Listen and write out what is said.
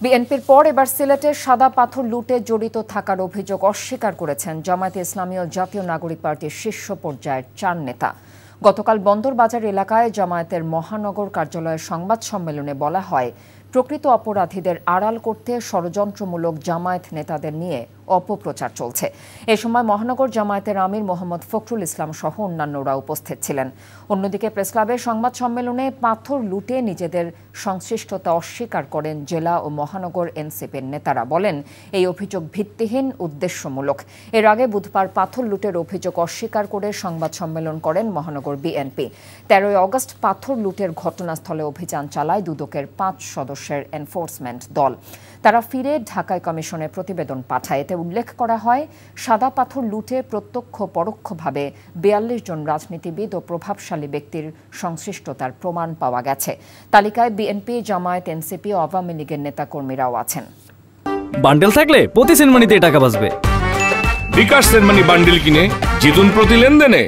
বিএনপির পর এবার সিলেটের সাদা পাথর লুটে জড়িত থাকার অভিযোগ অস্বীকার করেছেন জামায়াতে ইসলামী ও জাতীয় নাগরিক পার্টির শীর্ষ পর্যায়ের 4 নেতা। গতকাল বন্দরবাজার এলাকায় জামায়াতের মহানগর কার্যালয়ের সংবাদ সম্মেলনে বলা হয়, প্রকৃত অপরাধীদের আড়াল করতে ষড়যন্ত্রমূলক জামায়াত নেতাদের নিয়ে অপপ্রচার চলছে। এ সময় মহানগর জামায়াতের আমির মোহাম্মদ ফখরুল ইসলাম সহ অন্যান্যরা উপস্থিত ছিলেন। অন্যদিকে প্রেসক্লাবের সংবাদ সম্মেলনে পাথর লুটে নিজেদের সংশ্লিষ্টতা অস্বীকার করেন জেলা ও মহানগর এনসিপির নেতারা। বলেন, এই অভিযোগ ভিত্তিহীন, উদ্দেশ্যমূলক। এর আগে বুধবার পাথর লুটের অভিযোগ অস্বীকার করে সংবাদ সম্মেলন করেন মহানগর বিএনপি। 13 অগস্ট পাথর লুটের ঘটনাস্থলে অভিযান চালায় দুদকের 5 সদস্যের এনফোর্সমেন্ট দল। তারা ফিরে ঢাকায় কমিশনে প্রতিবেদন পাঠায়। এতে উল্লেখ করা হয়, সাদা পাথর লুটে প্রত্যক্ষ পরোক্ষভাবে 42 জন রাজনীতিবিদ ও প্রভাবশালী ব্যক্তির সংশ্লিষ্টতার প্রমাণ পাওয়া গেছে। তালিকায় বিএনপি, জামায়াত, এনসিপি ও আওয়ামী লীগের নেতাকর্মীরাও আছেন। বান্ডেল থাকলে প্রতি সেনমানিতে টাকা বাঁচবে। বিকাশ সেনমানি বান্ডেল কিনে জিতুন প্রতি লেনদেনে।